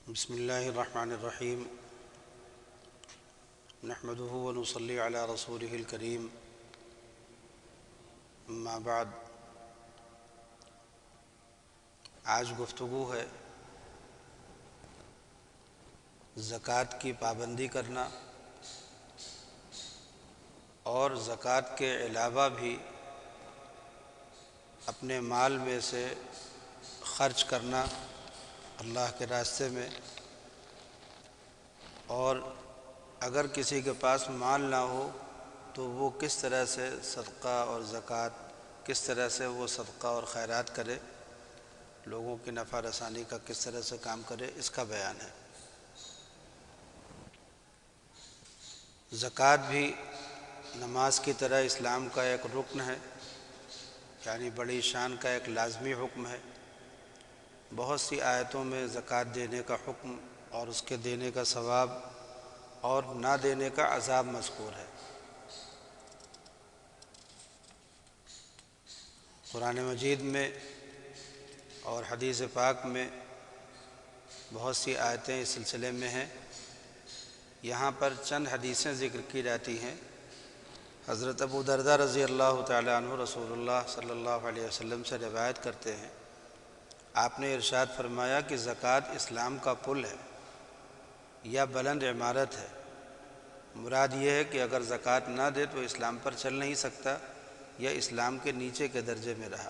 بسم اللہ الرحمن الرحیم نحمده ونصلی علی رسولہ الکریم اما بعد۔ آج گفتگو ہے زکوٰۃ کی پابندی کرنا اور زکوٰۃ کے علاوہ بھی اپنے مال میں سے خرچ کرنا اللہ کے راستے میں، اور اگر کسی کے پاس مال نہ ہو تو وہ کس طرح سے صدقہ اور زکوٰۃ، کس طرح سے وہ صدقہ اور خیرات کرے، لوگوں کی نفع رسانی کا کس طرح سے کام کرے، اس کا بیان ہے۔ زکوٰۃ بھی نماز کی طرح اسلام کا ایک رکن ہے، یعنی بڑی شان کا ایک لازمی حکم ہے۔ بہت سی آیتوں میں زکوٰۃ دینے کا حکم اور اس کے دینے کا ثواب اور نہ دینے کا عذاب مذکور ہے۔ قرآن مجید میں اور حدیث پاک میں بہت سی آیتیں اس سلسلے میں ہیں۔ یہاں پر چند حدیثیں ذکر کی جاتی ہیں۔ حضرت ابو درداء رضی اللہ تعالیٰ عنہ رسول اللہ صلی اللہ علیہ وسلم سے روایت کرتے ہیں، آپ نے ارشاد فرمایا کہ زکوٰۃ اسلام کا پل ہے یا بلند عمارت ہے۔ مراد یہ ہے کہ اگر زکوٰۃ نہ دے تو اسلام پر چل نہیں سکتا یا اسلام کے نیچے کے درجے میں رہا۔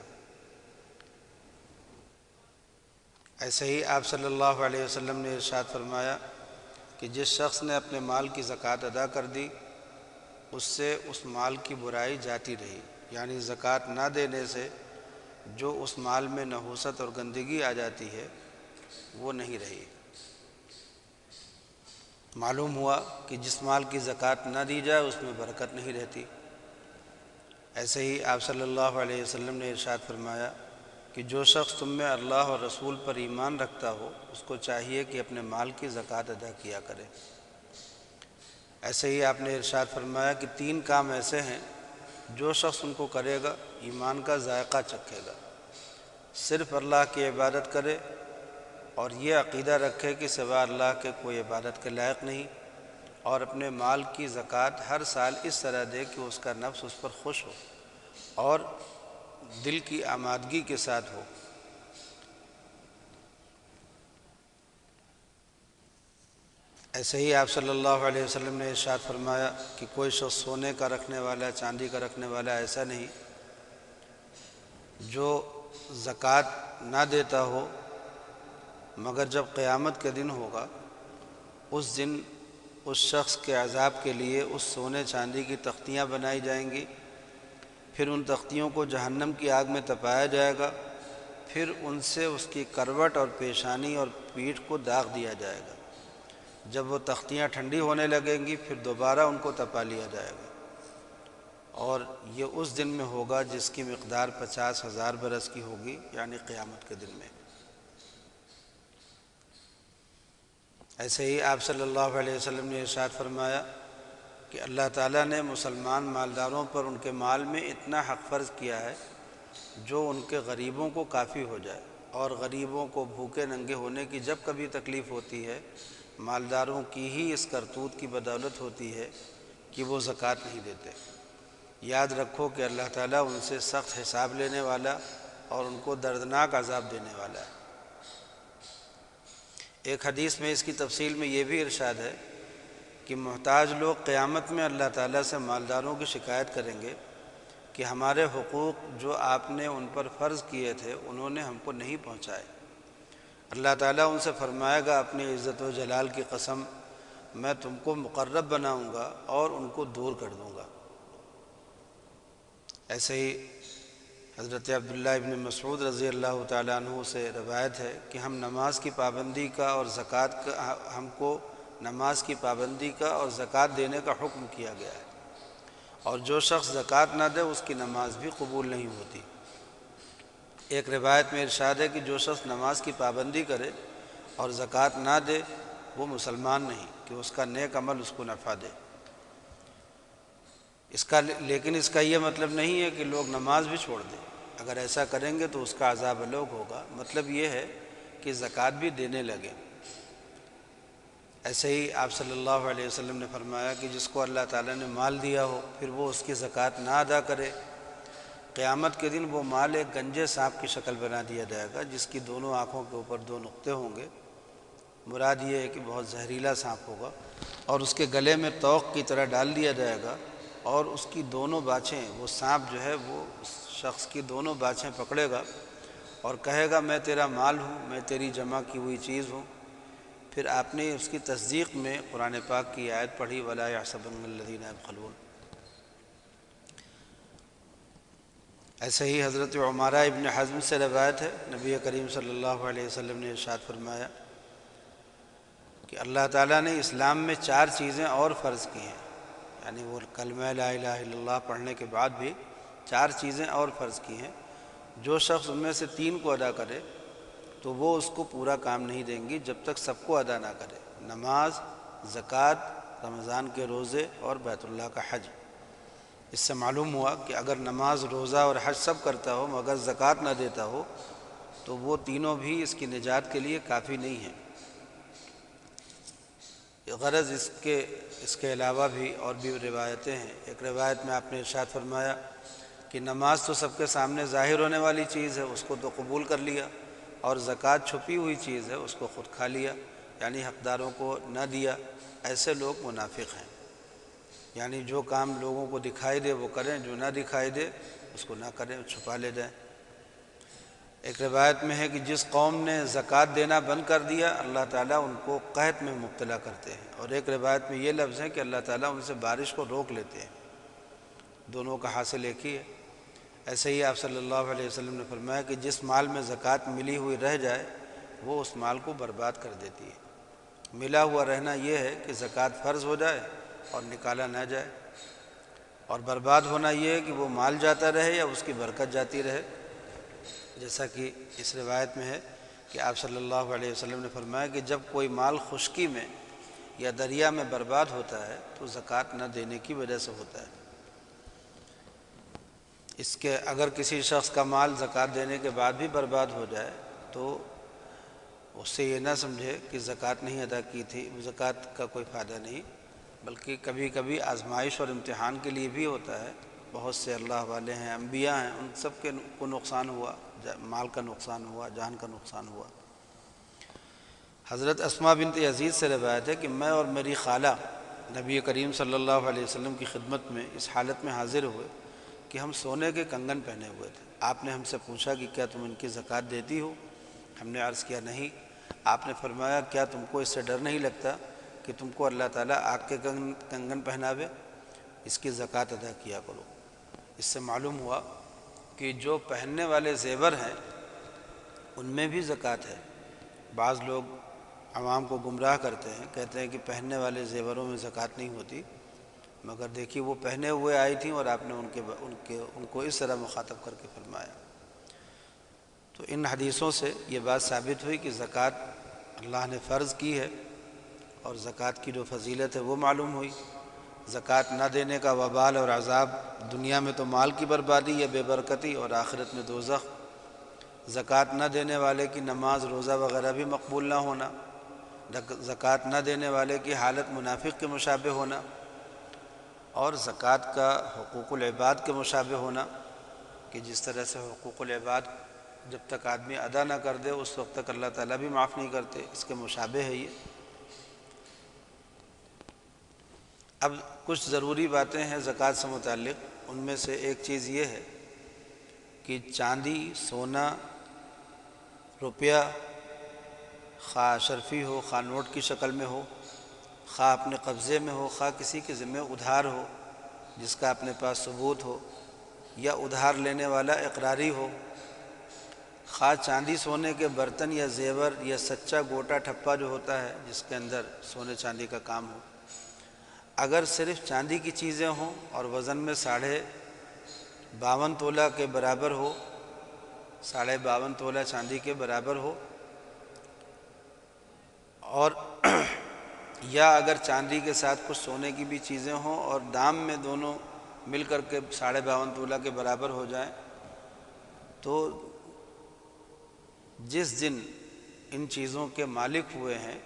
ایسے ہی آپ صلی اللہ علیہ وسلم نے ارشاد فرمایا کہ جس شخص نے اپنے مال کی زکوٰۃ ادا کر دی اس سے اس مال کی برائی جاتی رہی، یعنی زکوٰۃ نہ دینے سے جو اس مال میں نحوست اور گندگی آ جاتی ہے وہ نہیں رہی۔ معلوم ہوا کہ جس مال کی زکوٰۃ نہ دی جائے اس میں برکت نہیں رہتی۔ ایسے ہی آپ صلی اللہ علیہ وسلم نے ارشاد فرمایا کہ جو شخص تم میں اللہ اور رسول پر ایمان رکھتا ہو اس کو چاہیے کہ اپنے مال کی زکوٰۃ ادا کیا کرے۔ ایسے ہی آپ نے ارشاد فرمایا کہ 3 کام ایسے ہیں جو شخص ان کو کرے گا ایمان کا ذائقہ چکھے گا۔ صرف اللہ کی عبادت کرے اور یہ عقیدہ رکھے کہ سوا اللہ کے کوئی عبادت کے لائق نہیں، اور اپنے مال کی زکوٰۃ ہر سال اس طرح دے کہ اس کا نفس اس پر خوش ہو اور دل کی آمادگی کے ساتھ ہو۔ ایسے ہی آپ صلی اللہ علیہ وسلم نے ارشاد فرمایا کہ کوئی شخص سونے کا رکھنے والا، چاندی کا رکھنے والا ایسا نہیں جو زکوٰۃ نہ دیتا ہو، مگر جب قیامت کے دن ہوگا اس دن اس شخص کے عذاب کے لیے اس سونے چاندی کی تختیاں بنائی جائیں گی، پھر ان تختیوں کو جہنم کی آگ میں تپایا جائے گا، پھر ان سے اس کی کروٹ اور پیشانی اور پیٹھ کو داغ دیا جائے گا۔ جب وہ تختیاں ٹھنڈی ہونے لگیں گی پھر دوبارہ ان کو تپا لیا جائے گا، اور یہ اس دن میں ہوگا جس کی مقدار 50,000 برس کی ہوگی، یعنی قیامت کے دن میں۔ ایسے ہی آپ صلی اللہ علیہ وسلم نے ارشاد فرمایا کہ اللہ تعالیٰ نے مسلمان مالداروں پر ان کے مال میں اتنا حق فرض کیا ہے جو ان کے غریبوں کو کافی ہو جائے، اور غریبوں کو بھوکے ننگے ہونے کی جب کبھی تکلیف ہوتی ہے مالداروں کی ہی اس کرتوت کی بدولت ہوتی ہے کہ وہ زکوٰۃ نہیں دیتے۔ یاد رکھو کہ اللہ تعالیٰ ان سے سخت حساب لینے والا اور ان کو دردناک عذاب دینے والا ہے۔ ایک حدیث میں اس کی تفصیل میں یہ بھی ارشاد ہے کہ محتاج لوگ قیامت میں اللہ تعالیٰ سے مالداروں کی شکایت کریں گے کہ ہمارے حقوق جو آپ نے ان پر فرض کیے تھے انہوں نے ہم کو نہیں پہنچائے۔ اللہ تعالیٰ ان سے فرمائے گا اپنی عزت و جلال کی قسم میں تم کو مقرب بناؤں گا اور ان کو دور کر دوں گا۔ ایسے ہی حضرت عبداللہ ابن مسعود رضی اللہ تعالیٰ عنہ سے روایت ہے کہ ہم نماز کی پابندی کا اور زکوٰۃ کا ہم کو نماز کی پابندی کا اور زکوٰۃ دینے کا حکم کیا گیا ہے، اور جو شخص زکوٰۃ نہ دے اس کی نماز بھی قبول نہیں ہوتی۔ ایک روایت میں ارشاد ہے کہ جو شخص نماز کی پابندی کرے اور زکوٰۃ نہ دے وہ مسلمان نہیں کہ اس کا نیک عمل اس کو نفع دے۔ لیکن اس کا یہ مطلب نہیں ہے کہ لوگ نماز بھی چھوڑ دیں، اگر ایسا کریں گے تو اس کا عذاب الگ ہوگا۔ مطلب یہ ہے کہ زکوٰۃ بھی دینے لگیں۔ ایسے ہی آپ صلی اللہ علیہ وسلم نے فرمایا کہ جس کو اللہ تعالیٰ نے مال دیا ہو پھر وہ اس کی زکوٰۃ نہ ادا کرے، قیامت کے دن وہ مال ایک گنجے سانپ کی شکل بنا دیا جائے گا جس کی دونوں آنکھوں کے اوپر 2 نقطے ہوں گے۔ مراد یہ ہے کہ بہت زہریلا سانپ ہوگا، اور اس کے گلے میں توق کی طرح ڈال دیا جائے گا، اور اس کی دونوں باچھیں، وہ سانپ جو ہے وہ اس شخص کی دونوں باچھیں پکڑے گا اور کہے گا میں تیرا مال ہوں، میں تیری جمع کی ہوئی چیز ہوں۔ پھر آپ نے اس کی تصدیق میں قرآن پاک کی آیت پڑھی وَلَا يَحْسَبَنَّ الَّذِينَ يَبْخَلُونَ۔ ایسے ہی حضرت عمارہ ابن حزم سے روایت ہے، نبی کریم صلی اللہ علیہ وسلم نے ارشاد فرمایا کہ اللہ تعالیٰ نے اسلام میں 4 چیزیں اور فرض کی ہیں، یعنی وہ کلمہ لا الہ الا اللہ پڑھنے کے بعد بھی 4 چیزیں اور فرض کی ہیں، جو شخص ان میں سے 3 کو ادا کرے تو وہ اس کو پورا کام نہیں دیں گی جب تک سب کو ادا نہ کرے: نماز، زکوٰۃ، رمضان کے روزے اور بیت اللہ کا حج۔ اس سے معلوم ہوا کہ اگر نماز، روزہ اور حج سب کرتا ہو مگر زکوٰۃ نہ دیتا ہو تو وہ تینوں بھی اس کی نجات کے لیے کافی نہیں ہیں۔ غرض اس کے علاوہ بھی اور بھی روایتیں ہیں۔ ایک روایت میں آپ نے ارشاد فرمایا کہ نماز تو سب کے سامنے ظاہر ہونے والی چیز ہے، اس کو تو قبول کر لیا، اور زکوٰۃ چھپی ہوئی چیز ہے، اس کو خود کھا لیا، یعنی حقداروں کو نہ دیا۔ ایسے لوگ منافق ہیں، یعنی جو کام لوگوں کو دکھائی دے وہ کریں، جو نہ دکھائی دے اس کو نہ کریں، چھپا لے جائیں۔ ایک روایت میں ہے کہ جس قوم نے زکوٰۃ دینا بند کر دیا اللہ تعالیٰ ان کو قحط میں مبتلا کرتے ہیں، اور ایک روایت میں یہ لفظ ہے کہ اللہ تعالیٰ ان سے بارش کو روک لیتے ہیں۔ دونوں کا حاصل ایک ہی ہے۔ ایسے ہی آپ صلی اللہ علیہ وسلم نے فرمایا کہ جس مال میں زکوٰۃ ملی ہوئی رہ جائے وہ اس مال کو برباد کر دیتی ہے۔ ملا ہوا رہنا یہ ہے کہ زکوٰۃ فرض ہو جائے اور نکالا نہ جائے، اور برباد ہونا یہ ہے کہ وہ مال جاتا رہے یا اس کی برکت جاتی رہے، جیسا کہ اس روایت میں ہے کہ آپ صلی اللہ علیہ وسلم نے فرمایا کہ جب کوئی مال خشکی میں یا دریا میں برباد ہوتا ہے تو زکوٰۃ نہ دینے کی وجہ سے ہوتا ہے۔ اس کے اگر کسی شخص کا مال زکوٰۃ دینے کے بعد بھی برباد ہو جائے تو اس سے یہ نہ سمجھے کہ زکوٰۃ نہیں ادا کی تھی، زکوٰۃ کا کوئی فائدہ نہیں، بلکہ کبھی کبھی آزمائش اور امتحان کے لیے بھی ہوتا ہے۔ بہت سے اللہ والے ہیں، انبیاء ہیں، ان سب کو نقصان ہوا، مال کا نقصان ہوا، جان کا نقصان ہوا۔ حضرت اسماء بنت یزید سے روایت ہے کہ میں اور میری خالہ نبی کریم صلی اللہ علیہ وسلم کی خدمت میں اس حالت میں حاضر ہوئے کہ ہم سونے کے کنگن پہنے ہوئے تھے۔ آپ نے ہم سے پوچھا کہ کیا تم ان کی زکوٰۃ دیتی ہو؟ ہم نے عرض کیا نہیں۔ آپ نے فرمایا کیا تم کو اس سے ڈر نہیں لگتا کہ تم کو اللہ تعالیٰ آگ کے کنگن پہناوے؟ اس کی زکوٰۃ ادا کیا کرو۔ اس سے معلوم ہوا کہ جو پہننے والے زیور ہیں ان میں بھی زکوٰۃ ہے۔ بعض لوگ عوام کو گمراہ کرتے ہیں، کہتے ہیں کہ پہننے والے زیوروں میں زکوٰۃ نہیں ہوتی، مگر دیکھیے وہ پہنے ہوئے آئی تھیں اور آپ نے ان کو اس طرح مخاطب کر کے فرمایا۔ تو ان حدیثوں سے یہ بات ثابت ہوئی کہ زکوٰۃ اللہ نے فرض کی ہے، اور زکوٰۃ کی جو فضیلت ہے وہ معلوم ہوئی۔ زکوٰۃ نہ دینے کا وبال اور عذاب دنیا میں تو مال کی بربادی یا بے برکتی، اور آخرت میں دوزخ۔ زکوٰۃ نہ دینے والے کی نماز، روزہ وغیرہ بھی مقبول نہ ہونا، زکوٰۃ نہ دینے والے کی حالت منافق کے مشابہ ہونا، اور زکوٰۃ کا حقوق العباد کے مشابہ ہونا کہ جس طرح سے حقوق العباد جب تک آدمی ادا نہ کر دے اس وقت تک اللہ تعالیٰ بھی معاف نہیں کرتے، اس کے مشابہ ہے یہ۔ اب کچھ ضروری باتیں ہیں زکوٰۃ سے متعلق، ان میں سے ایک چیز یہ ہے کہ چاندی، سونا، روپیہ، خواہ اشرفی ہو، خواہ نوٹ کی شکل میں ہو، خواہ اپنے قبضے میں ہو، خواہ کسی کے ذمہ ادھار ہو جس کا اپنے پاس ثبوت ہو، یا ادھار لینے والا اقراری ہو، خواہ چاندی سونے کے برتن یا زیور یا سچا گوٹا ٹھپا جو ہوتا ہے جس کے اندر سونے چاندی کا کام ہو، اگر صرف چاندی کی چیزیں ہوں اور وزن میں 52.5 تولہ کے برابر ہو، 52.5 تولہ چاندی کے برابر ہو، اور یا اگر چاندی کے ساتھ کچھ سونے کی بھی چیزیں ہوں اور دام میں دونوں مل کر کے 52.5 تولہ کے برابر ہو جائیں، تو جس دن ان چیزوں کے مالک ہوئے ہیں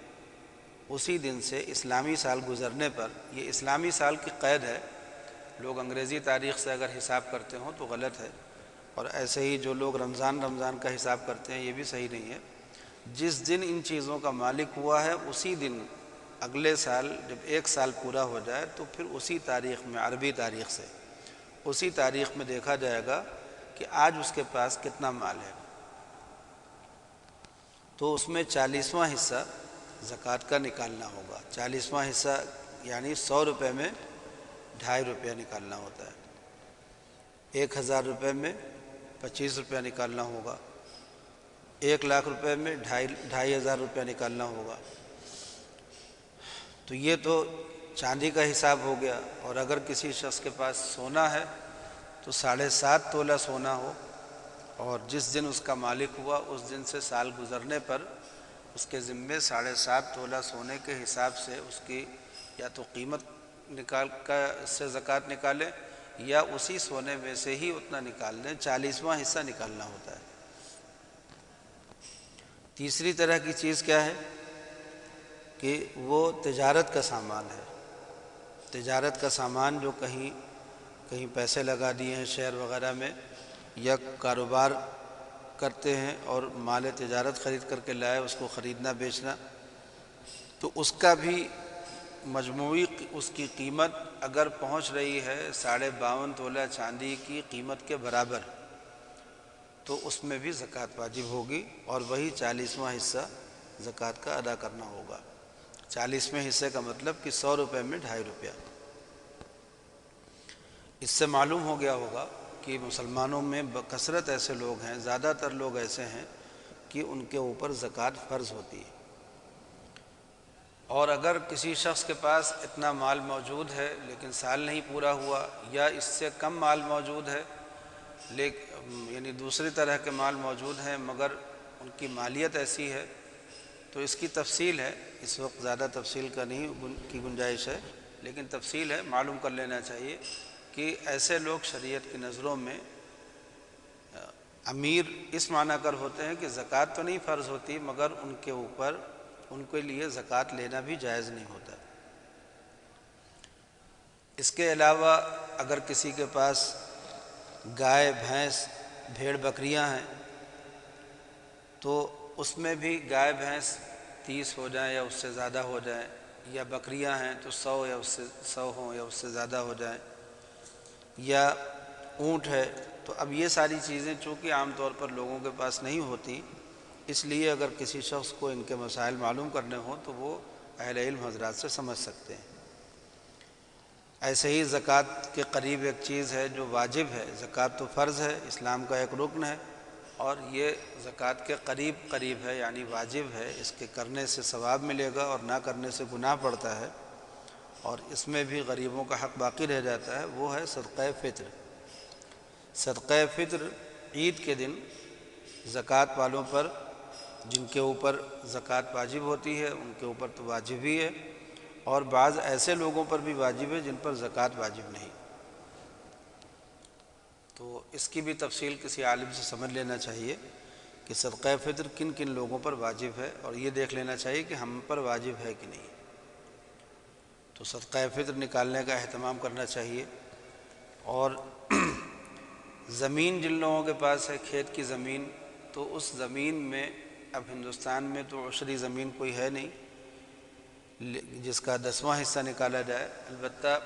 اسی دن سے اسلامی سال گزرنے پر، یہ اسلامی سال کی قید ہے، لوگ انگریزی تاریخ سے اگر حساب کرتے ہوں تو غلط ہے، اور ایسے ہی جو لوگ رمضان کا حساب کرتے ہیں یہ بھی صحیح نہیں ہے۔ جس دن ان چیزوں کا مالک ہوا ہے اسی دن اگلے سال جب 1 سال پورا ہو جائے تو پھر اسی تاریخ میں، عربی تاریخ سے اسی تاریخ میں دیکھا جائے گا کہ آج اس کے پاس کتنا مال ہے، تو اس میں 40واں حصہ زکوٰۃ کا نکالنا ہوگا۔ 40واں حصہ یعنی 100 روپے میں 2.5 روپیہ نکالنا ہوتا ہے، 1000 روپے میں 25 روپیہ نکالنا ہوگا، 1,00,000 روپے میں 2,500 روپیہ نکالنا ہوگا۔ تو یہ تو چاندی کا حساب ہو گیا، اور اگر کسی شخص کے پاس سونا ہے تو 7.5 تولہ سونا ہو، اور جس دن اس کا مالک ہوا اس دن سے سال گزرنے پر اس کے ذمے 7.5 تولہ سونے کے حساب سے اس کی یا تو قیمت نکال کر اس سے زکوٰۃ نکالیں، یا اسی سونے میں سے ہی اتنا نکال دیں، 40واں حصہ نکالنا ہوتا ہے۔ تیسری طرح کی چیز کیا ہے کہ وہ تجارت کا سامان ہے، تجارت کا سامان جو کہیں پیسے لگا دیے ہیں شیئر وغیرہ میں، یا کاروبار کرتے ہیں اور مال تجارت خرید کر کے لائے، اس کو خریدنا بیچنا، تو اس کا بھی مجموعی اس کی قیمت اگر پہنچ رہی ہے 52.5 تولہ چاندی کی قیمت کے برابر، تو اس میں بھی زکوٰۃ واجب ہوگی، اور وہی 40واں حصہ زکوٰۃ کا ادا کرنا ہوگا۔ 40ویں حصے کا مطلب کہ 100 روپے میں 2.5 روپیہ۔ اس سے معلوم ہو گیا ہوگا کہ مسلمانوں میں بکثرت ایسے لوگ ہیں، زیادہ تر لوگ ایسے ہیں کہ ان کے اوپر زکوٰۃ فرض ہوتی ہے، اور اگر کسی شخص کے پاس اتنا مال موجود ہے لیکن سال نہیں پورا ہوا، یا اس سے کم مال موجود ہے یعنی دوسری طرح کے مال موجود ہیں مگر ان کی مالیت ایسی ہے، تو اس کی تفصیل ہے، اس وقت زیادہ تفصیل کا نہیں کی گنجائش ہے، لیکن تفصیل ہے، معلوم کر لینا چاہیے کہ ایسے لوگ شریعت کی نظروں میں امیر اس معنی کر ہوتے ہیں کہ زکوٰۃ تو نہیں فرض ہوتی مگر ان کے لیے زکوٰۃ لینا بھی جائز نہیں ہوتا۔ اس کے علاوہ اگر کسی کے پاس گائے، بھینس، بھیڑ، بکریاں ہیں تو اس میں بھی گائے بھینس 30 ہو جائیں یا اس سے زیادہ ہو جائیں، یا بکریاں ہیں تو 100 یا اس سے 100 ہوں یا اس سے زیادہ ہو جائیں، یا اونٹ ہے، تو اب یہ ساری چیزیں چونکہ عام طور پر لوگوں کے پاس نہیں ہوتی، اس لیے اگر کسی شخص کو ان کے مسائل معلوم کرنے ہوں تو وہ اہل علم حضرات سے سمجھ سکتے ہیں۔ ایسے ہی زکوٰۃ کے قریب ایک چیز ہے جو واجب ہے، زکوٰۃ تو فرض ہے، اسلام کا ایک رکن ہے، اور یہ زکوٰۃ کے قریب ہے یعنی واجب ہے، اس کے کرنے سے ثواب ملے گا اور نہ کرنے سے گناہ پڑتا ہے، اور اس میں بھی غریبوں کا حق باقی رہ جاتا ہے، وہ ہے صدقہ فطر۔ صدقہ فطر عید کے دن زکوٰۃ والوں پر، جن کے اوپر زکوٰۃ واجب ہوتی ہے ان کے اوپر تو واجب ہی ہے، اور بعض ایسے لوگوں پر بھی واجب ہے جن پر زکوٰۃ واجب نہیں، تو اس کی بھی تفصیل کسی عالم سے سمجھ لینا چاہیے کہ صدقہ فطر کن کن لوگوں پر واجب ہے، اور یہ دیکھ لینا چاہیے کہ ہم پر واجب ہے کہ نہیں، تو صدقہ فطر نکالنے کا اہتمام کرنا چاہیے۔ اور زمین جن لوگوں کے پاس ہے، کھیت کی زمین، تو اس زمین میں اب ہندوستان میں تو عشری زمین کوئی ہے نہیں جس کا 10واں حصہ نکالا جائے، البتہ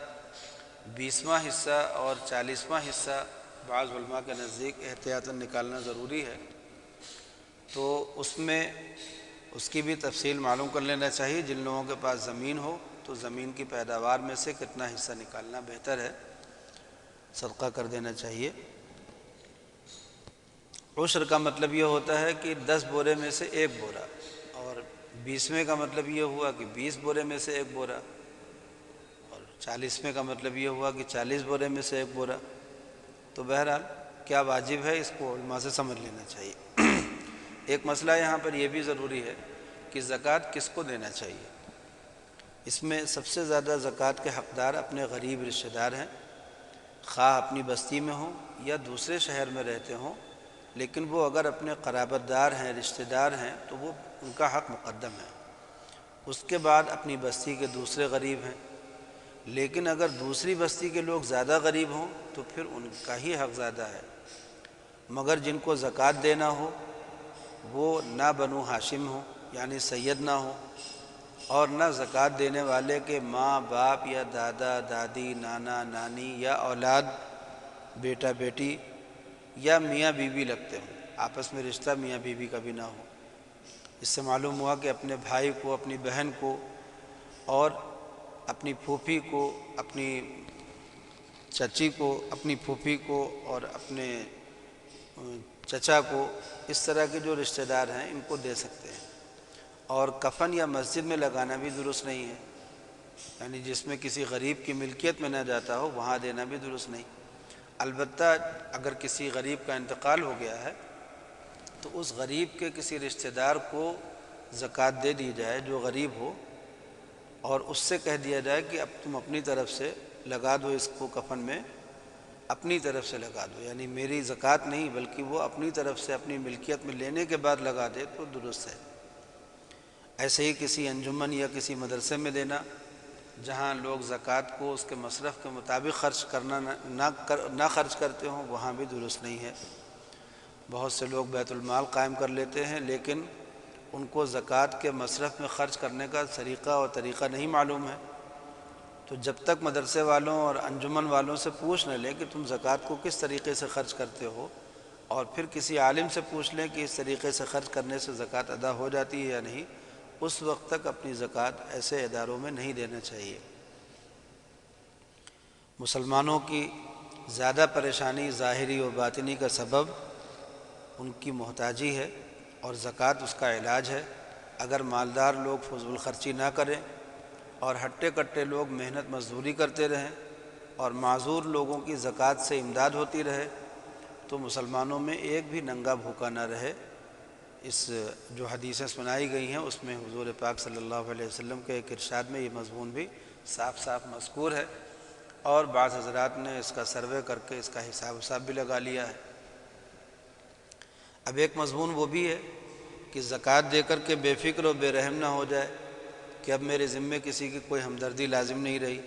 20واں حصہ اور 40واں حصہ بعض علماء کے نزدیک احتیاطاً نکالنا ضروری ہے، تو اس میں اس کی بھی تفصیل معلوم کر لینا چاہیے۔ جن لوگوں کے پاس زمین ہو تو زمین کی پیداوار میں سے کتنا حصہ نکالنا بہتر ہے، صدقہ کر دینا چاہیے۔ عشر کا مطلب یہ ہوتا ہے کہ 10 بورے میں سے 1 بورا، اور 20ویں کا مطلب یہ ہوا کہ 20 بورے میں سے 1 بورا، اور 40ویں کا مطلب یہ ہوا کہ 40 بورے میں سے 1 بورا۔ تو بہرحال کیا واجب ہے اس کو علماء سے سمجھ لینا چاہیے۔ ایک مسئلہ یہاں پر یہ بھی ضروری ہے کہ زکوٰۃ کس کو دینا چاہیے۔ اس میں سب سے زیادہ زکوٰۃ کے حقدار اپنے غریب رشتہ دار ہیں، خواہ اپنی بستی میں ہوں یا دوسرے شہر میں رہتے ہوں، لیکن وہ اگر اپنے قرابت دار ہیں، رشتہ دار ہیں، تو وہ ان کا حق مقدم ہے۔ اس کے بعد اپنی بستی کے دوسرے غریب ہیں، لیکن اگر دوسری بستی کے لوگ زیادہ غریب ہوں تو پھر ان کا ہی حق زیادہ ہے، مگر جن کو زکوٰۃ دینا ہو وہ نہ بنو ہاشم ہوں یعنی سید نہ ہوں، اور نہ زکوٰۃ دینے والے کے ماں باپ یا دادا دادی نانا نانی یا اولاد بیٹا بیٹی یا میاں بیوی لگتے ہوں، آپس میں رشتہ میاں بیوی کا بھی نہ ہو۔ اس سے معلوم ہوا کہ اپنے بھائی کو، اپنی بہن کو اور اپنی پھوپھی کو، اپنی چچی کو، اپنی پھوپھی کو اور اپنے چچا کو، اس طرح کے جو رشتہ دار ہیں ان کو دے سکتے ہیں۔ اور کفن یا مسجد میں لگانا بھی درست نہیں ہے، یعنی جس میں کسی غریب کی ملکیت میں نہ جاتا ہو وہاں دینا بھی درست نہیں۔ البتہ اگر کسی غریب کا انتقال ہو گیا ہے تو اس غریب کے کسی رشتہ دار کو زکوٰۃ دے دی جائے جو غریب ہو، اور اس سے کہہ دیا جائے کہ اب تم اپنی طرف سے لگا دو اس کو کفن میں، اپنی طرف سے لگا دو، یعنی میری زکوٰۃ نہیں بلکہ وہ اپنی طرف سے اپنی ملکیت میں لینے کے بعد لگا دے تو درست ہے۔ ایسے ہی کسی انجمن یا کسی مدرسے میں دینا جہاں لوگ زکوٰۃ کو اس کے مصرف کے مطابق خرچ کرنا نہ خرچ کرتے ہوں وہاں بھی درست نہیں ہے۔ بہت سے لوگ بیت المال قائم کر لیتے ہیں لیکن ان کو زکوٰۃ کے مصرف میں خرچ کرنے کا طریقہ نہیں معلوم ہے، تو جب تک مدرسے والوں اور انجمن والوں سے پوچھ نہ لیں کہ تم زکوٰۃ کو کس طریقے سے خرچ کرتے ہو، اور پھر کسی عالم سے پوچھ لیں کہ اس طریقے سے خرچ کرنے سے زکوٰۃ ادا ہو جاتی ہے یا نہیں، اس وقت تک اپنی زکوٰۃ ایسے اداروں میں نہیں دینا چاہیے۔ مسلمانوں کی زیادہ پریشانی ظاہری و باطنی کا سبب ان کی محتاجی ہے، اور زکوٰۃ اس کا علاج ہے۔ اگر مالدار لوگ فضول خرچی نہ کریں اور ہٹے کٹے لوگ محنت مزدوری کرتے رہیں اور معذور لوگوں کی زکوٰۃ سے امداد ہوتی رہے تو مسلمانوں میں ایک بھی ننگا بھوکا نہ رہے۔ اس جو حدیثیں سنائی گئی ہیں اس میں حضور پاک صلی اللہ علیہ وسلم کے ایک ارشاد میں یہ مضمون بھی صاف صاف مذکور ہے، اور بعض حضرات نے اس کا سروے کر کے اس کا حساب بھی لگا لیا ہے۔ اب ایک مضمون وہ بھی ہے کہ زکوٰۃ دے کر کے بے فکر و بے رحم نہ ہو جائے کہ اب میرے ذمے کسی کی کوئی ہمدردی لازم نہیں رہی۔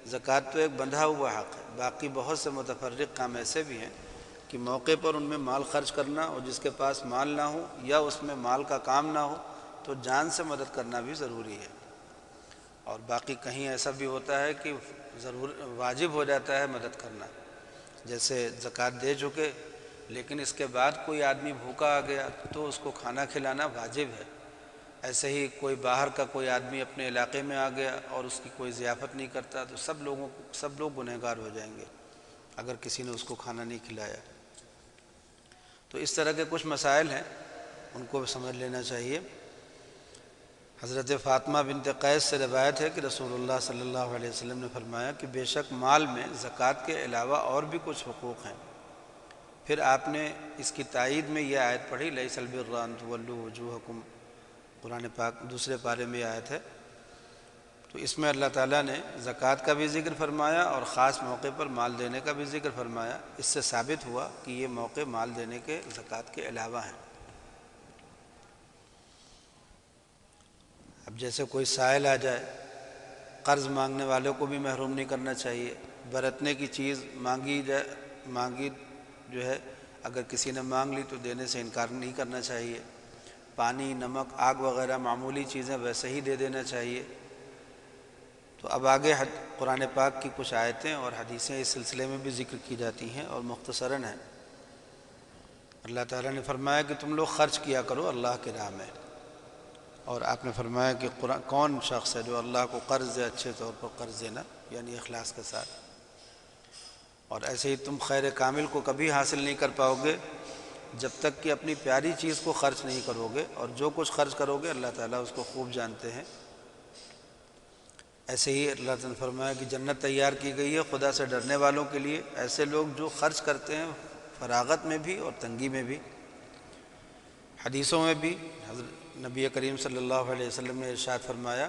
زکوٰۃ تو ایک بندھا ہوا حق ہے، باقی بہت سے متفرق کام ایسے بھی ہیں کہ موقع پر ان میں مال خرچ کرنا، اور جس کے پاس مال نہ ہو یا اس میں مال کا کام نہ ہو تو جان سے مدد کرنا بھی ضروری ہے، اور باقی کہیں ایسا بھی ہوتا ہے کہ واجب ہو جاتا ہے مدد کرنا، جیسے زکوٰۃ دے چکے لیکن اس کے بعد کوئی آدمی بھوکا آ گیا تو اس کو کھانا کھلانا واجب ہے۔ ایسے ہی کوئی باہر کا کوئی آدمی اپنے علاقے میں آ گیا اور اس کی کوئی ضیافت نہیں کرتا تو سب لوگ گنہگار ہو جائیں گے اگر کسی نے اس کو کھانا نہیں کھلایا۔ تو اس طرح کے کچھ مسائل ہیں، ان کو سمجھ لینا چاہیے۔ حضرت فاطمہ بنت قیس سے روایت ہے کہ رسول اللہ صلی اللہ علیہ وسلم نے فرمایا کہ بے شک مال میں زکوٰۃ کے علاوہ اور بھی کچھ حقوق ہیں۔ پھر آپ نے اس کی تائید میں یہ آیت پڑھی، لیس البر ان تولوا وجوہکم، قرآن پاک دوسرے پارے میں یہ آیت ہے۔ تو اس میں اللہ تعالیٰ نے زکوٰۃ کا بھی ذکر فرمایا اور خاص موقع پر مال دینے کا بھی ذکر فرمایا۔ اس سے ثابت ہوا کہ یہ موقع مال دینے کے زکوٰۃ کے علاوہ ہیں۔ اب جیسے کوئی سائل آ جائے، قرض مانگنے والوں کو بھی محروم نہیں کرنا چاہیے۔ برتنے کی چیز مانگی جو ہے اگر کسی نے مانگ لی تو دینے سے انکار نہیں کرنا چاہیے۔ پانی، نمک، آگ وغیرہ معمولی چیزیں ویسے ہی دے دینا چاہیے۔ تو اب آگے قرآن پاک کی کچھ آیتیں اور حدیثیں اس سلسلے میں بھی ذکر کی جاتی ہیں اور مختصراً ہیں۔ اللہ تعالیٰ نے فرمایا کہ تم لوگ خرچ کیا کرو اللہ کے راہ میں، اور آپ نے فرمایا کہ کون شخص ہے جو اللہ کو قرض دے، اچھے طور پر قرض دینا یعنی اخلاص کے ساتھ۔ اور ایسے ہی تم خیر کامل کو کبھی حاصل نہیں کر پاؤ گے جب تک کہ اپنی پیاری چیز کو خرچ نہیں کرو گے، اور جو کچھ خرچ کرو گے اللہ تعالیٰ اس کو خوب جانتے ہیں۔ ایسے ہی اللہ تعالیٰ نے فرمایا کہ جنت تیار کی گئی ہے خدا سے ڈرنے والوں کے لیے، ایسے لوگ جو خرچ کرتے ہیں فراغت میں بھی اور تنگی میں بھی۔ حدیثوں میں بھی حضرت نبی کریم صلی اللہ علیہ وسلم نے ارشاد فرمایا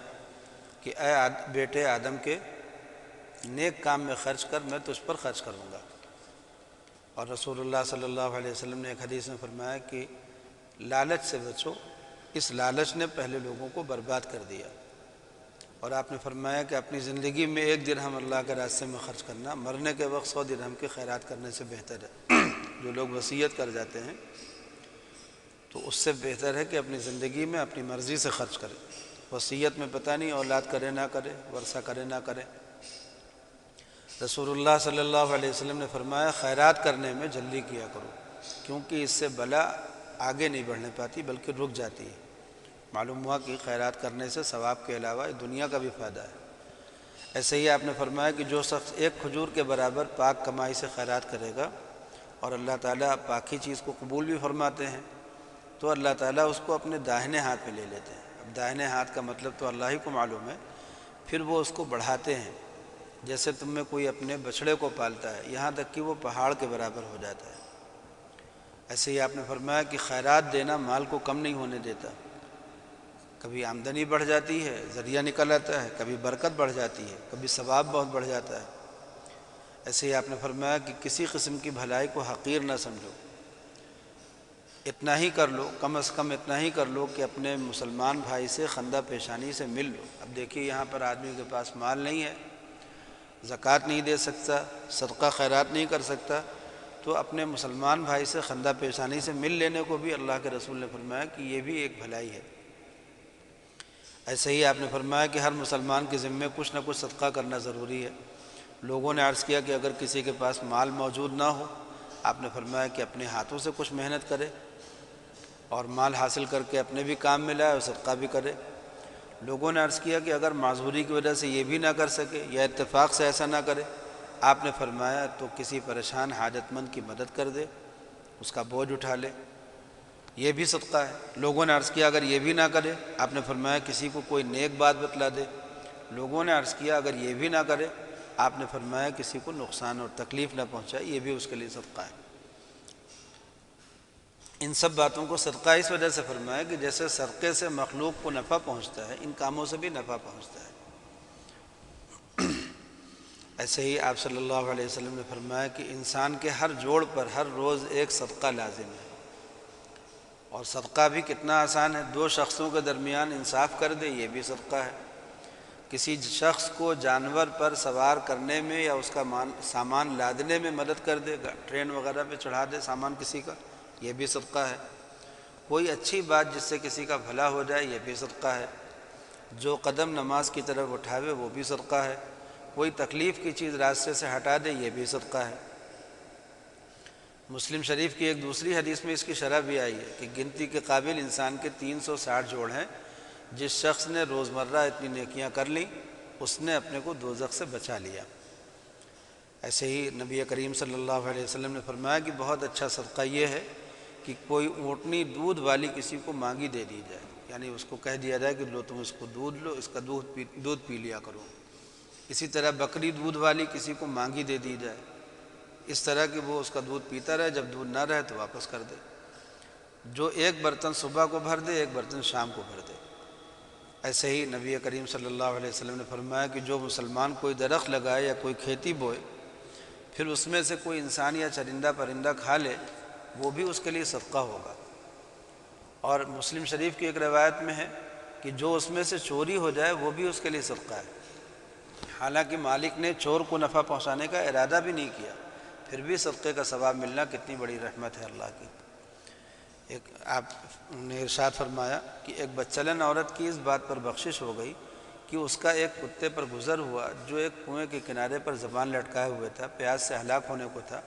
کہ اے بیٹے آدم کے، نیک کام میں خرچ کر، میں تجھ پر خرچ کروں گا۔ اور رسول اللہ صلی اللہ علیہ وسلم نے ایک حدیث میں فرمایا کہ لالچ سے بچو، اس لالچ نے پہلے لوگوں کو برباد کر دیا۔ اور آپ نے فرمایا کہ اپنی زندگی میں 1 درہم اللہ کے راستے میں خرچ کرنا مرنے کے وقت 100 درہم کی خیرات کرنے سے بہتر ہے۔ جو لوگ وصیت کر جاتے ہیں تو اس سے بہتر ہے کہ اپنی زندگی میں اپنی مرضی سے خرچ کرے۔ وصیت میں پتہ نہیں اولاد کرے نہ کرے، ورثہ کرے نہ کرے۔ رسول اللہ صلی اللہ علیہ وسلم نے فرمایا خیرات کرنے میں جلدی کیا کرو، کیونکہ اس سے بلا آگے نہیں بڑھنے پاتی بلکہ رک جاتی ہے۔ معلوم ہوا کہ خیرات کرنے سے ثواب کے علاوہ دنیا کا بھی فائدہ ہے۔ ایسے ہی آپ نے فرمایا کہ جو شخص 1 کھجور کے برابر پاک کمائی سے خیرات کرے گا، اور اللہ تعالیٰ پاکی چیز کو قبول بھی فرماتے ہیں، تو اللہ تعالیٰ اس کو اپنے داہنے ہاتھ میں لے لیتے ہیں۔ اب داہنے ہاتھ کا مطلب تو اللہ ہی کو معلوم ہے، پھر وہ اس کو بڑھاتے ہیں، جیسے تم میں کوئی اپنے بچڑے کو پالتا ہے، یہاں تک کہ وہ پہاڑ کے برابر ہو جاتا ہے۔ ایسے ہی آپ نے فرمایا کہ خیرات دینا مال کو کم نہیں ہونے دیتا، کبھی آمدنی بڑھ جاتی ہے، ذریعہ نکل آتا ہے، کبھی برکت بڑھ جاتی ہے، کبھی ثواب بہت بڑھ جاتا ہے۔ ایسے ہی آپ نے فرمایا کہ کسی قسم کی بھلائی کو حقیر نہ سمجھو، اتنا ہی کر لو، کم از کم اتنا ہی کر لو کہ اپنے مسلمان بھائی سے خندہ پیشانی سے مل لو۔ اب دیکھیے یہاں پر آدمی کے پاس مال نہیں ہے، زکوٰۃ نہیں دے سکتا، صدقہ خیرات نہیں کر سکتا، تو اپنے مسلمان بھائی سے خندہ پیشانی سے مل لینے کو بھی اللہ کے رسول نے فرمایا کہ یہ بھی ایک بھلائی ہے۔ ایسے ہی آپ نے فرمایا کہ ہر مسلمان کے ذمے کچھ نہ کچھ صدقہ کرنا ضروری ہے۔ لوگوں نے عرض کیا کہ اگر کسی کے پاس مال موجود نہ ہو، آپ نے فرمایا کہ اپنے ہاتھوں سے کچھ محنت کرے اور مال حاصل کر کے اپنے بھی کام میں لائے اور صدقہ بھی کرے۔ لوگوں نے عرض کیا کہ اگر معذوری کی وجہ سے یہ بھی نہ کر سکے یا اتفاق سے ایسا نہ کرے، آپ نے فرمایا تو کسی پریشان حاجت مند کی مدد کر دے، اس کا بوجھ اٹھا لے، یہ بھی صدقہ ہے۔ لوگوں نے عرض کیا اگر یہ بھی نہ کرے، آپ نے فرمایا کسی کو کوئی نیک بات بتلا دے۔ لوگوں نے عرض کیا اگر یہ بھی نہ کرے، آپ نے فرمایا کسی کو نقصان اور تکلیف نہ پہنچائے، یہ بھی اس کے لیے صدقہ ہے۔ ان سب باتوں کو صدقہ اس وجہ سے فرمایا کہ جیسے صدقے سے مخلوق کو نفع پہنچتا ہے، ان کاموں سے بھی نفع پہنچتا ہے۔ ایسے ہی آپ صلی اللہ علیہ وسلم نے فرمایا کہ انسان کے ہر جوڑ پر ہر روز ایک صدقہ لازم ہے، اور صدقہ بھی کتنا آسان ہے، 2 شخصوں کے درمیان انصاف کر دے، یہ بھی صدقہ ہے۔ کسی شخص کو جانور پر سوار کرنے میں یا اس کا سامان لادنے میں مدد کر دے، ٹرین وغیرہ پہ چڑھا دے سامان کسی کا، یہ بھی صدقہ ہے۔ کوئی اچھی بات جس سے کسی کا بھلا ہو جائے، یہ بھی صدقہ ہے۔ جو قدم نماز کی طرف اٹھاوے، وہ بھی صدقہ ہے۔ کوئی تکلیف کی چیز راستے سے ہٹا دے، یہ بھی صدقہ ہے۔ مسلم شریف کی ایک دوسری حدیث میں اس کی شرح بھی آئی ہے کہ گنتی کے قابل انسان کے 360 جوڑ ہیں، جس شخص نے روزمرہ اتنی نیکیاں کر لیں، اس نے اپنے کو دوزخ سے بچا لیا۔ ایسے ہی نبی کریم صلی اللہ علیہ وسلم نے فرمایا کہ بہت اچھا صدقہ یہ ہے کہ کوئی اونٹنی دودھ والی کسی کو مانگی دے دی جائے، یعنی اس کو کہہ دیا جائے کہ لو تم اس کو دودھ لو، اس کا دودھ پی لیا کرو۔ اسی طرح بکری دودھ والی کسی کو مانگی دے دی جائے، اس طرح کہ وہ اس کا دودھ پیتا رہے، جب دودھ نہ رہے تو واپس کر دے۔ جو 1 برتن صبح کو بھر دے، 1 برتن شام کو بھر دے۔ ایسے ہی نبی کریم صلی اللہ علیہ وسلم نے فرمایا کہ جو مسلمان کوئی درخت لگائے یا کوئی کھیتی بوئے، پھر اس میں سے کوئی انسان یا چرندہ پرندہ کھا لے، وہ بھی اس کے لیے صدقہ ہوگا۔ اور مسلم شریف کی ایک روایت میں ہے کہ جو اس میں سے چوری ہو جائے، وہ بھی اس کے لیے صدقہ ہے۔ حالانکہ مالک نے چور کو نفع پہنچانے کا ارادہ بھی نہیں کیا، پھر بھی صدقے کا ثواب ملنا کتنی بڑی رحمت ہے اللہ کی۔ آپ نے ارشاد فرمایا کہ ایک بدچلن عورت کی اس بات پر بخشش ہو گئی کہ اس کا ایک کتے پر گزر ہوا جو ایک کنویں کے کنارے پر زبان لٹکائے ہوئے تھا، پیاس سے ہلاک ہونے کو تھا۔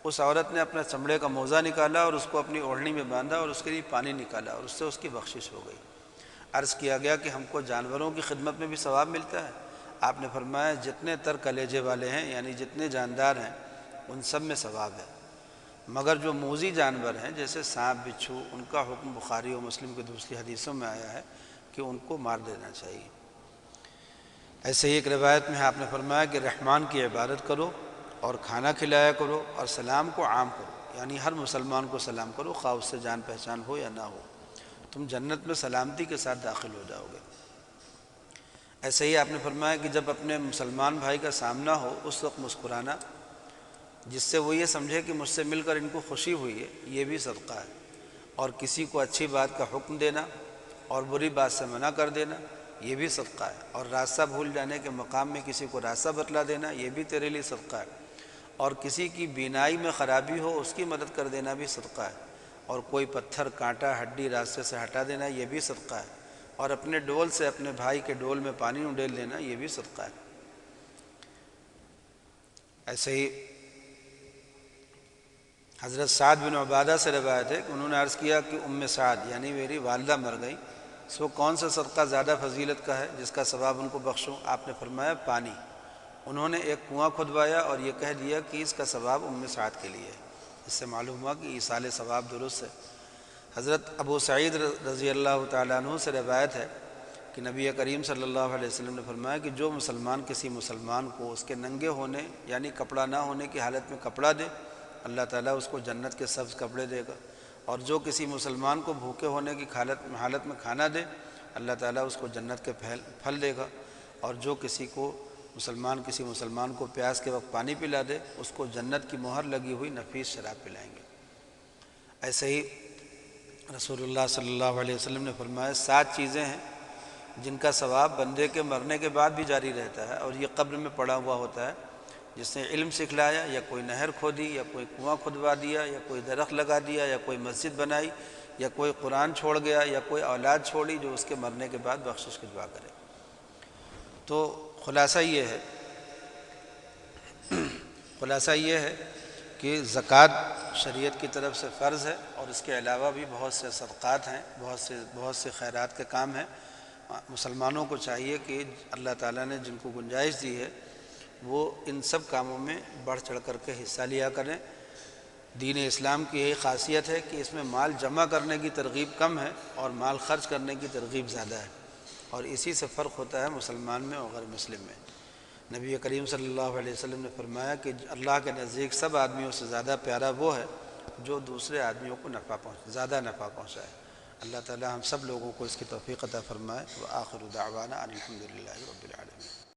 اس عورت نے اپنا چمڑے کا موزہ نکالا اور اس کو اپنی اوڑھنی میں باندھا اور اس کے لیے پانی نکالا، اور اس سے اس کی بخشش ہو گئی۔ عرض کیا گیا کہ ہم کو جانوروں کی خدمت میں بھی ثواب ملتا ہے؟ آپ نے فرمایا جتنے تر کلیجے والے ہیں، یعنی جتنے جاندار ہیں، ان سب میں ثواب ہے، مگر جو موذی جانور ہیں جیسے سانپ بچھو، ان کا حکم بخاری و مسلم کی دوسری حدیثوں میں آیا ہے کہ ان کو مار دینا چاہیے۔ ایسے ہی ایک روایت میں آپ نے فرمایا کہ رحمان کی عبادت کرو اور کھانا کھلایا کرو اور سلام کو عام کرو، یعنی ہر مسلمان کو سلام کرو، خواہ اس سے جان پہچان ہو یا نہ ہو، تم جنت میں سلامتی کے ساتھ داخل ہو جاؤ گے۔ ایسے ہی آپ نے فرمایا کہ جب اپنے مسلمان بھائی کا سامنا ہو، اس وقت مسکرانا، جس سے وہ یہ سمجھے کہ مجھ سے مل کر ان کو خوشی ہوئی ہے، یہ بھی صدقہ ہے۔ اور کسی کو اچھی بات کا حکم دینا اور بری بات سے منع کر دینا، یہ بھی صدقہ ہے، اور راستہ بھول جانے کے مقام میں کسی کو راستہ بتلا دینا یہ بھی تیرے لیے صدقہ ہے، اور کسی کی بینائی میں خرابی ہو اس کی مدد کر دینا بھی صدقہ ہے، اور کوئی پتھر کانٹا ہڈی راستے سے ہٹا دینا یہ بھی صدقہ ہے، اور اپنے ڈول سے اپنے بھائی کے ڈول میں پانی اڈیل دینا یہ بھی صدقہ ہے۔ ایسے ہی حضرت سعد بن عبادہ سے روایت ہے کہ انہوں نے عرض کیا کہ سعد یعنی میری والدہ مر گئی، سو کون سا صدقہ زیادہ فضیلت کا ہے جس کا ثواب ان کو بخشوں؟ آپ نے فرمایا پانی۔ انہوں نے ایک کنواں کھدوایا اور یہ کہہ دیا کہ اس کا ثواب سعد کے لیے ہے۔ اس سے معلوم ہوا کہ ایصال ثواب درست ہے۔ حضرت ابو سعید رضی اللہ تعالیٰ عنہ سے روایت ہے کہ نبی کریم صلی اللہ علیہ وسلم نے فرمایا کہ جو مسلمان کسی مسلمان کو اس کے ننگے ہونے یعنی کپڑا نہ ہونے کی حالت میں کپڑا دے، اللہ تعالیٰ اس کو جنت کے سبز کپڑے دے گا، اور جو کسی مسلمان کو بھوکے ہونے کی حالت میں کھانا دے، اللہ تعالیٰ اس کو جنت کے پھل دے گا، اور جو کسی مسلمان کو پیاس کے وقت پانی پلا دے اس کو جنت کی مہر لگی ہوئی نفیس شراب پلائیں گے۔ ایسے ہی رسول اللہ صلی اللہ علیہ وسلم نے فرمایا 7 چیزیں ہیں جن کا ثواب بندے کے مرنے کے بعد بھی جاری رہتا ہے، اور یہ قبر میں پڑا ہوا ہوتا ہے۔ جس نے علم سکھلایا، یا کوئی نہر کھودی، یا کوئی کنواں کھدوا دیا، یا کوئی درخت لگا دیا، یا کوئی مسجد بنائی، یا کوئی قرآن چھوڑ گیا، یا کوئی اولاد چھوڑی جو اس کے مرنے کے بعد بخشش کی دعا کرے۔ تو خلاصہ یہ ہے کہ زکوٰۃ شریعت کی طرف سے فرض ہے، اور اس کے علاوہ بھی بہت سے صدقات ہیں، بہت سے خیرات کے کام ہیں۔ مسلمانوں کو چاہیے کہ اللہ تعالیٰ نے جن کو گنجائش دی ہے وہ ان سب کاموں میں بڑھ چڑھ کر کے حصہ لیا کریں۔ دین اسلام کی یہی خاصیت ہے کہ اس میں مال جمع کرنے کی ترغیب کم ہے اور مال خرچ کرنے کی ترغیب زیادہ ہے، اور اسی سے فرق ہوتا ہے مسلمان میں اور غیر مسلم میں۔ نبی کریم صلی اللہ علیہ وسلم نے فرمایا کہ اللہ کے نزدیک سب آدمیوں سے زیادہ پیارا وہ ہے جو دوسرے آدمیوں کو زیادہ نفع پہنچائے۔ اللہ تعالی ہم سب لوگوں کو اس کی توفیق عطا فرمائے۔ وآخر دعوانا ان الحمد للہ رب العالمین۔